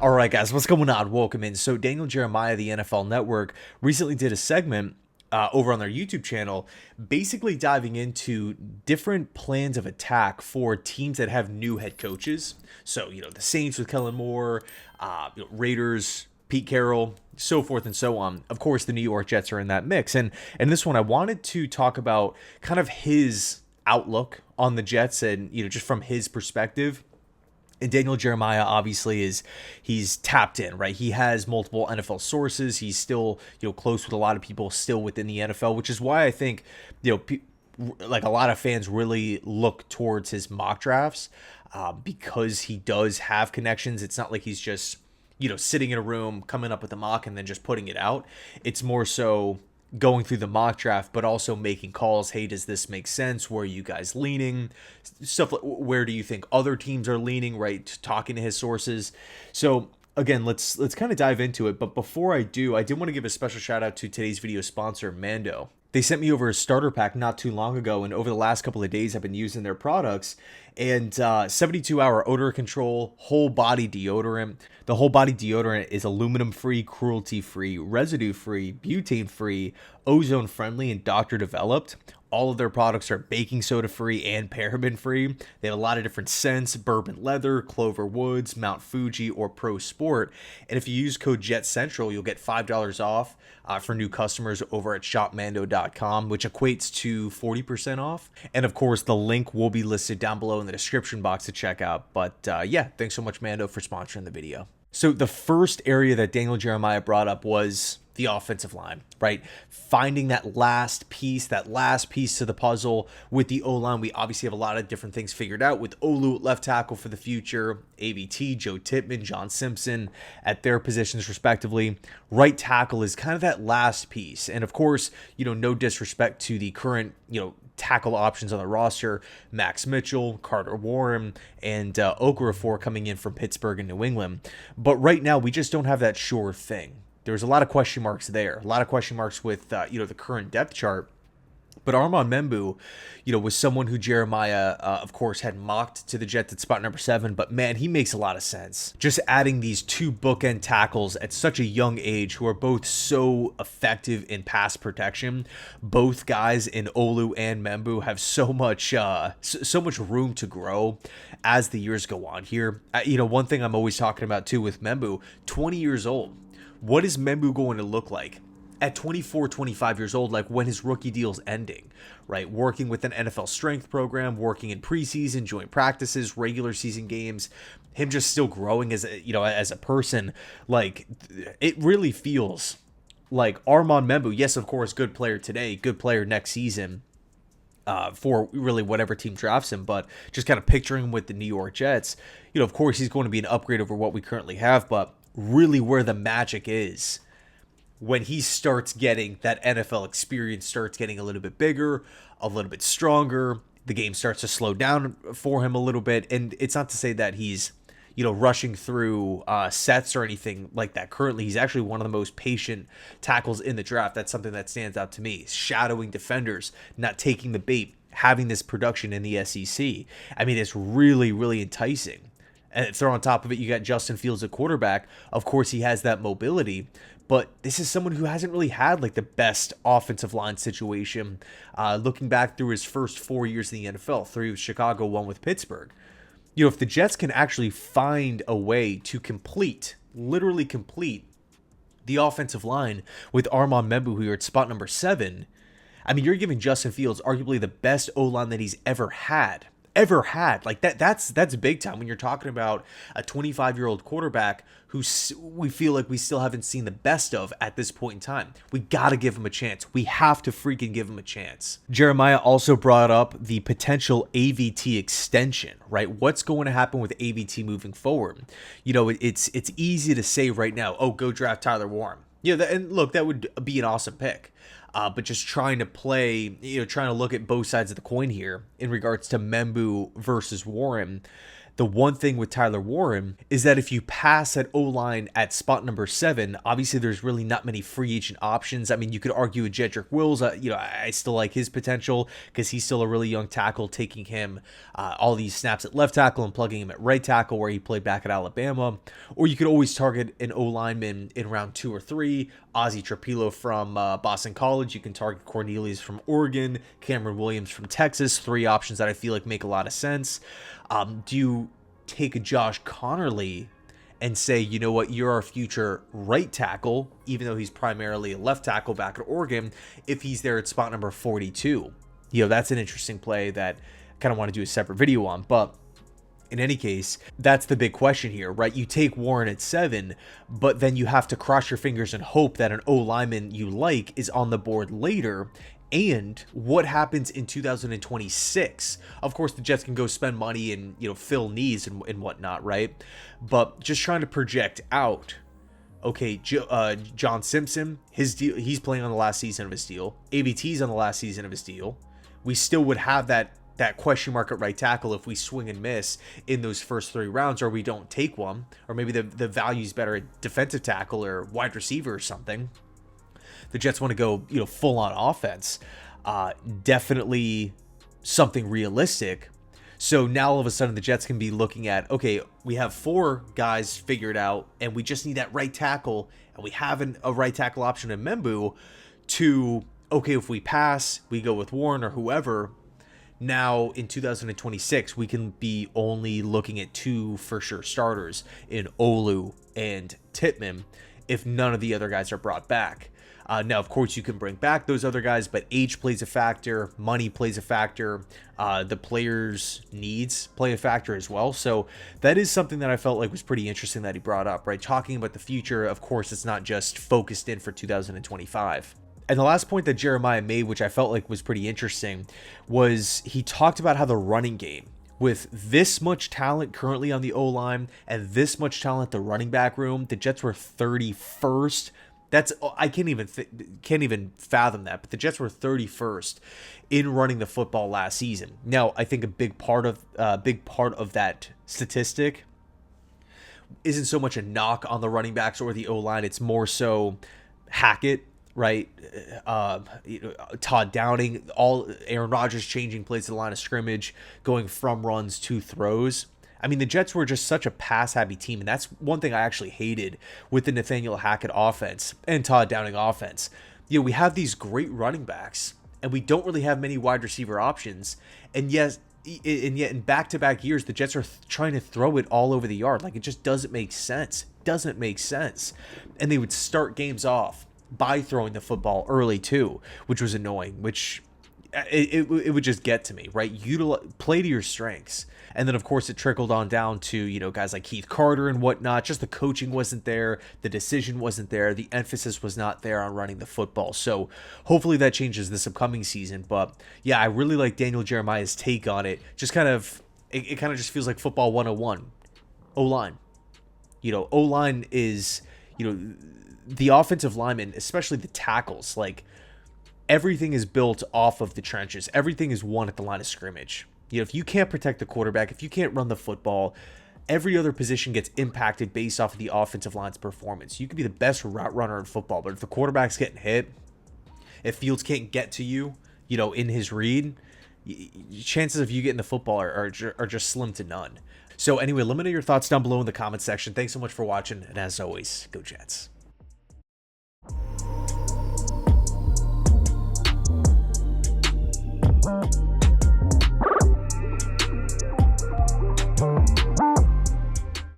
All right, guys, what's going on? Welcome in. So Daniel Jeremiah, the NFL Network, recently did a segment over on their YouTube channel, basically diving into different plans of attack for teams that have new head coaches. So, the Saints with Kellen Moore, Raiders, Pete Carroll, so forth and so on. Of course, the New York Jets are in that mix. And this one, I wanted to talk about kind of his outlook on the Jets and, just from his perspective. And Daniel Jeremiah obviously he's tapped in, right? He has multiple NFL sources. He's still, close with a lot of people still within the NFL, which is why I think, like a lot of fans really look towards his mock drafts because he does have connections. It's not like he's just, sitting in a room, coming up with a mock and then just putting it out. It's more so going through the mock draft, but also making calls. Hey, does this make sense? Where are you guys leaning? Stuff like, where do you think other teams are leaning, right? Talking to his sources. So again, let's kind of dive into it. But before I do, I did want to give a special shout out to today's video sponsor, Mando. They sent me over a starter pack not too long ago, and over the last couple of days, I've been using their products. And 72-hour odor control, whole body deodorant. The whole body deodorant is aluminum-free, cruelty-free, residue-free, butane-free, ozone-friendly, and doctor-developed. All of their products are baking soda free and paraben free. They have a lot of different scents: bourbon leather, clover woods, Mount Fuji, or Pro Sport. And if you use code Jetscentral, you'll get $5 off for new customers over at shopmando.com, which equates to 40% off. And of course, the link will be listed down below in the description box to check out. But yeah, thanks so much, Mando, for sponsoring the video. So the first area that Daniel Jeremiah brought up was the offensive line, right? Finding that last piece to the puzzle with the O-line. We obviously have a lot of different things figured out with Olu at left tackle for the future, AVT, Joe Tippmann, John Simpson at their positions respectively. Right tackle is kind of that last piece. And of course, no disrespect to the current, tackle options on the roster: Max Mitchell, Carter Warren, and Okafor coming in from Pittsburgh and New England. But right now, we just don't have that sure thing. There's a lot of question marks there, a lot of question marks with, the current depth chart. But Armand Membou, was someone who Jeremiah, of course, had mocked to the Jets at spot number 7. But man, he makes a lot of sense. Just adding these two bookend tackles at such a young age who are both so effective in pass protection. Both guys in Olu and Membou have so much room to grow as the years go on here. One thing I'm always talking about too with Membou, 20 years old. What is Membou going to look like at 24, 25 years old, like when his rookie deal's ending, right? Working with an NFL strength program, working in preseason, joint practices, regular season games, him just still growing as a person. Like, it really feels like Armand Membou, yes, of course, good player today, good player next season, for really whatever team drafts him, but just kind of picturing him with the New York Jets, of course, he's going to be an upgrade over what we currently have, but really where the magic is when he starts getting that NFL experience, starts getting a little bit bigger, a little bit stronger. The game starts to slow down for him a little bit. And it's not to say that he's, rushing through sets or anything like that. Currently, he's actually one of the most patient tackles in the draft. That's something that stands out to me. Shadowing defenders, not taking the bait, having this production in the SEC. I mean, it's really, really enticing. And throw on top of it, you got Justin Fields at quarterback. Of course, he has that mobility, but this is someone who hasn't really had like the best offensive line situation. Looking back through his first 4 years in the NFL, 3 with Chicago, 1 with Pittsburgh. If the Jets can actually find a way to literally complete the offensive line with Armand Membou here at spot number 7, I mean, you're giving Justin Fields arguably the best O-line that he's ever had. Like that's big time when you're talking about a 25-year-old quarterback who we feel like we still haven't seen the best of at this point in time. We got to give him a chance. We have to freaking give him a chance. Jeremiah also brought up the potential AVT extension, right? What's going to happen with AVT moving forward? It's easy to say right now, oh, go draft Tyler Warren. And look, that would be an awesome pick. But just trying to look at both sides of the coin here in regards to Membou versus Warren, The one thing with Tyler Warren is that if you pass at O-line at spot number 7, obviously there's really not many free agent options. I mean, you could argue with Jedrick Wills. I still like his potential because he's still a really young tackle, taking him all these snaps at left tackle and plugging him at right tackle where he played back at Alabama. Or you could always target an O-lineman in round 2 or 3. Ozzie Trapilo from Boston College. You can target Cornelius from Oregon, Cameron Williams from Texas. 3 options that I feel like make a lot of sense. Do you take a Josh Connerly and say, you know what, you're our future right tackle, even though he's primarily a left tackle back at Oregon, if he's there at spot number 42? That's an interesting play that I kind of want to do a separate video on. But in any case, that's the big question here, right? You take Warren at 7, but then you have to cross your fingers and hope that an O-lineman you like is on the board later. And what happens in 2026? Of course, the Jets can go spend money and, fill needs and whatnot, right? But just trying to project out. Okay, John Simpson, his deal, he's playing on the last season of his deal. AVT's on the last season of his deal. We still would have that question mark at right tackle if we swing and miss in those first 3 rounds, or we don't take one, or maybe the value's better at defensive tackle or wide receiver or something. The Jets want to go, full on offense. Definitely something realistic. So now all of a sudden the Jets can be looking at, okay, we have 4 guys figured out and we just need that right tackle, and we have a right tackle option in Membu to, okay, if we pass, we go with Warren or whoever. Now in 2026, we can be only looking at 2 for sure starters in Olu and Tittman if none of the other guys are brought back. Now, of course, you can bring back those other guys, but age plays a factor, money plays a factor, the players' needs play a factor as well. So that is something that I felt like was pretty interesting that he brought up, right? Talking about the future, of course, it's not just focused in for 2025. And the last point that Jeremiah made, which I felt like was pretty interesting, was he talked about how the running game, with this much talent currently on the O-line and this much talent at the running back room, the Jets were 31st. I can't even fathom that, but the Jets were 31st in running the football last season. Now, I think a big part of that statistic isn't so much a knock on the running backs or the O-line. It's more so Hackett, right? Todd Downing, all Aaron Rodgers changing plays to the line of scrimmage, going from runs to throws. I mean, the Jets were just such a pass-happy team, and that's one thing I actually hated with the Nathaniel Hackett offense and Todd Downing offense. We have these great running backs, and we don't really have many wide receiver options, and yet in back-to-back years, the Jets are trying to throw it all over the yard. Like, it just doesn't make sense. And they would start games off by throwing the football early, too, which was annoying, which it would just get to me, right? Play to your strengths. And then, of course, it trickled on down to, guys like Keith Carter and whatnot. Just the coaching wasn't there. The decision wasn't there. The emphasis was not there on running the football. So hopefully that changes this upcoming season. But, yeah, I really like Daniel Jeremiah's take on it. Just kind of, it kind of just feels like football 101. O-line. O-line is, the offensive linemen, especially the tackles, like, everything is built off of the trenches. Everything is won at the line of scrimmage. If you can't protect the quarterback, if you can't run the football, every other position gets impacted based off of the offensive line's performance. You could be the best route runner in football, but if the quarterback's getting hit, if Fields can't get to you, in his read, chances of you getting the football are just slim to none. So anyway, let me know your thoughts down below in the comment section. Thanks so much for watching, and as always, go Jets.